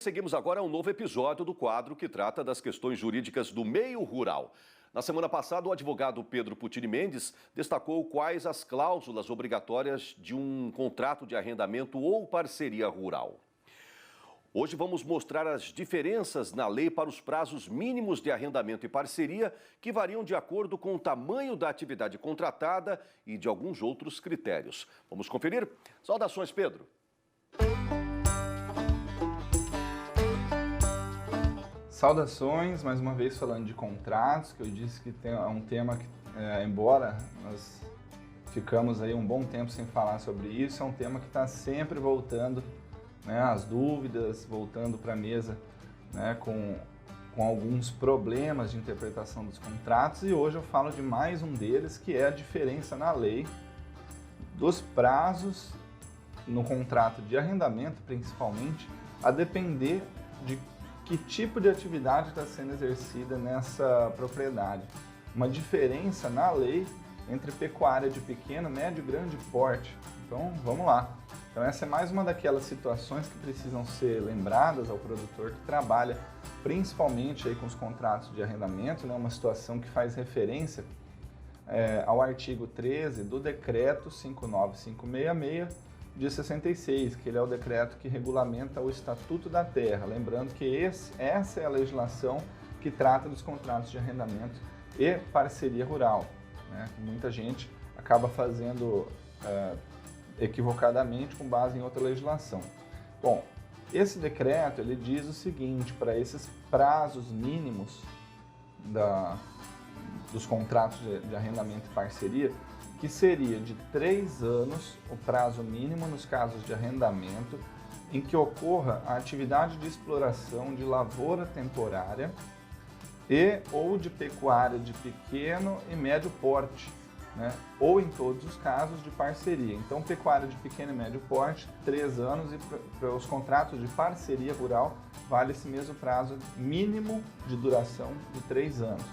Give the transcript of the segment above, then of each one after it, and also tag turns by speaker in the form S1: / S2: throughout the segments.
S1: Seguimos agora a um novo episódio do quadro que trata das questões jurídicas do meio rural. Na semana passada, o advogado Pedro Putini Mendes destacou quais as cláusulas obrigatórias de um contrato de arrendamento ou parceria rural. Hoje vamos mostrar as diferenças na lei para os prazos mínimos de arrendamento e parceria, que variam de acordo com o tamanho da atividade contratada e de alguns outros critérios. Vamos conferir? Saudações, Pedro.
S2: Saudações, mais uma vez falando de contratos, que eu disse que é um tema que, embora nós ficamos aí um bom tempo sem falar sobre isso, é um tema que está sempre voltando, né, as dúvidas, voltando para a mesa, né, com alguns problemas de interpretação dos contratos, e hoje eu falo de mais um deles, que é a diferença na lei dos prazos no contrato de arrendamento, principalmente, a depender de que tipo de atividade está sendo exercida nessa propriedade. Uma diferença na lei entre pecuária de pequeno, médio e grande porte. Então, vamos lá. Então, essa é mais uma daquelas situações que precisam ser lembradas ao produtor que trabalha principalmente aí com os contratos de arrendamento, né? Uma situação que faz referência ao artigo 13 do Decreto 59566, de 66, que ele é o decreto que regulamenta o Estatuto da Terra. Lembrando que essa é a legislação que trata dos contratos de arrendamento e parceria rural, né? Muita gente acaba fazendo equivocadamente com base em outra legislação. Bom, esse decreto ele diz o seguinte: para esses prazos mínimos dos contratos de arrendamento e parceria, que seria de 3 anos o prazo mínimo nos casos de arrendamento em que ocorra a atividade de exploração de lavoura temporária e ou de pecuária de pequeno e médio porte, né? Ou em todos os casos de parceria. Então, pecuária de pequeno e médio porte, 3 anos, e para os contratos de parceria rural vale esse mesmo prazo mínimo de duração de 3 anos.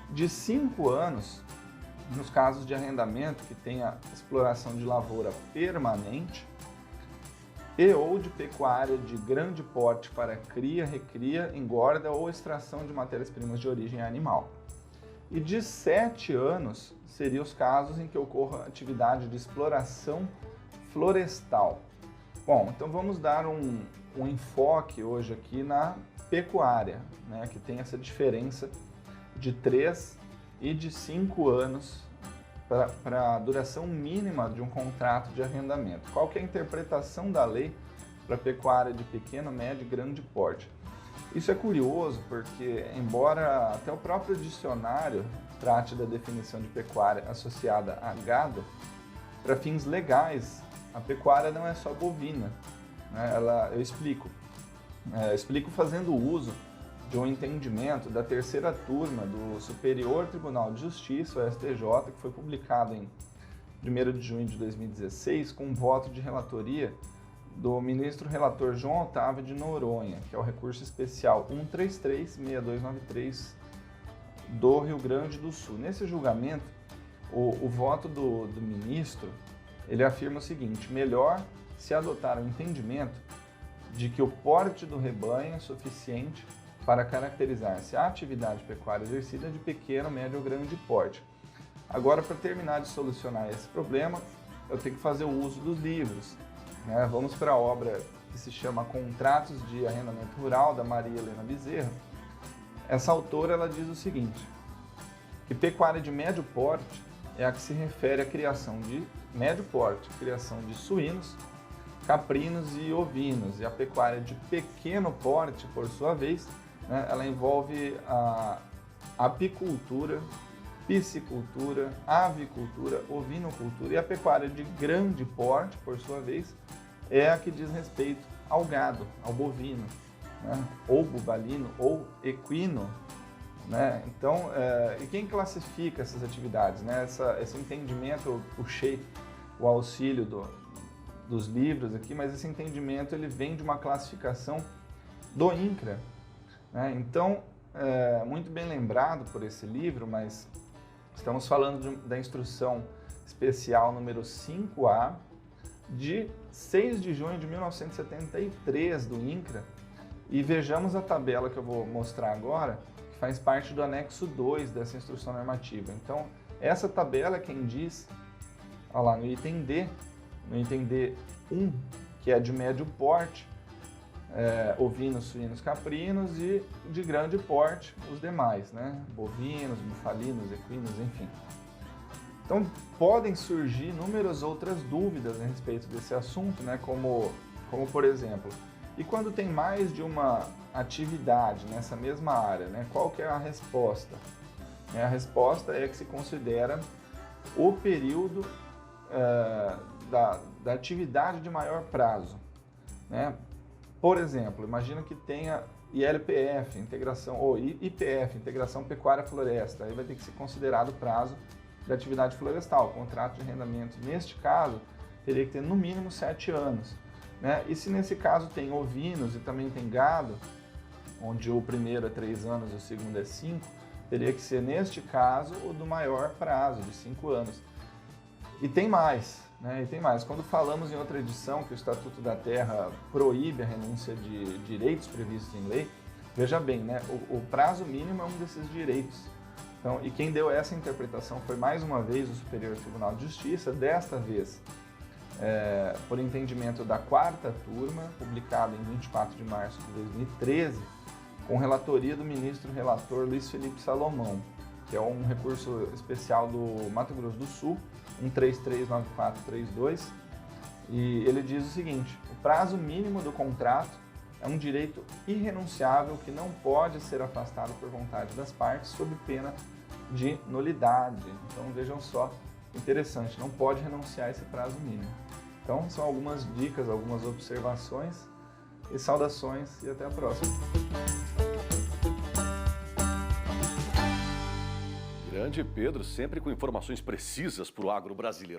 S2: De 5 anos, nos casos de arrendamento que tenha exploração de lavoura permanente e ou de pecuária de grande porte para cria, recria, engorda ou extração de matérias-primas de origem animal. E de 7 anos seriam os casos em que ocorra atividade de exploração florestal. Bom, então vamos dar um enfoque hoje aqui na pecuária, né, que tem essa diferença de 3 e de 5 anos para a duração mínima de um contrato de arrendamento. Qual que é a interpretação da lei para pecuária de pequeno, médio e grande porte? Isso é curioso porque, embora até o próprio dicionário trate da definição de pecuária associada a gado, para fins legais, a pecuária não é só bovina, né? Eu explico fazendo uso de um entendimento da terceira turma do Superior Tribunal de Justiça, o STJ, que foi publicado em 1º de junho de 2016, com voto de relatoria do ministro relator João Otávio de Noronha, que é o recurso especial 133-6293 do Rio Grande do Sul. Nesse julgamento, o voto do ministro, ele afirma o seguinte: melhor se adotar o entendimento de que o porte do rebanho é suficiente para caracterizar-se a atividade pecuária exercida de pequeno, médio ou grande porte. Agora, para terminar de solucionar esse problema, eu tenho que fazer o uso dos livros, né? Vamos para a obra que se chama Contratos de Arrendamento Rural, da Maria Helena Bezerra. Essa autora ela diz o seguinte: que pecuária de médio porte é a que se refere à criação de médio porte, criação de suínos, caprinos e ovinos, e a pecuária de pequeno porte, por sua vez, né, ela envolve a apicultura, piscicultura, avicultura, ovinocultura, e a pecuária de grande porte, por sua vez, é a que diz respeito ao gado, ao bovino, né, ou bubalino, ou equino, né? Então, e quem classifica essas atividades, né? Esse entendimento, eu puxei o auxílio dos livros aqui, mas esse entendimento ele vem de uma classificação do INCRA, né? Então, muito bem lembrado por esse livro, mas estamos falando da instrução especial número 5A, de 6 de junho de 1973 do INCRA, E vejamos a tabela que eu vou mostrar agora, que faz parte do anexo 2 dessa instrução normativa. Então, essa tabela é quem diz, olha lá, no item D1, que é de médio porte, ovinos, suínos, caprinos, e de grande porte os demais, né? Bovinos, bufalinos, equinos, enfim. Então, podem surgir inúmeras outras dúvidas a respeito desse assunto, né? Como por exemplo, e quando tem mais de uma atividade nessa mesma área, né? Qual que é a resposta? A resposta é que se considera o período da atividade de maior prazo, né? Por exemplo, imagina que tenha ILPF, ou IPF, Integração Pecuária-Floresta, aí vai ter que ser considerado o prazo da atividade florestal. O contrato de arrendamento, neste caso, teria que ter no mínimo 7 anos. Né? E se nesse caso tem ovinos e também tem gado, onde o primeiro é 3 anos e o segundo é 5, teria que ser, neste caso, o do maior prazo, de 5 anos. E tem mais, né? Quando falamos em outra edição que o Estatuto da Terra proíbe a renúncia de direitos previstos em lei, veja bem, né? O prazo mínimo é um desses direitos. Então, e quem deu essa interpretação foi, mais uma vez, o Superior Tribunal de Justiça, desta vez, por entendimento da 4ª turma, publicado em 24 de março de 2013, com relatoria do ministro relator Luiz Felipe Salomão, que é um recurso especial do Mato Grosso do Sul, 1339432, e ele diz o seguinte: o prazo mínimo do contrato é um direito irrenunciável que não pode ser afastado por vontade das partes sob pena de nulidade. Então vejam só, interessante, não pode renunciar a esse prazo mínimo. Então são algumas dicas, algumas observações e saudações e até a próxima.
S1: Grande Pedro, sempre com informações precisas para o agro brasileiro.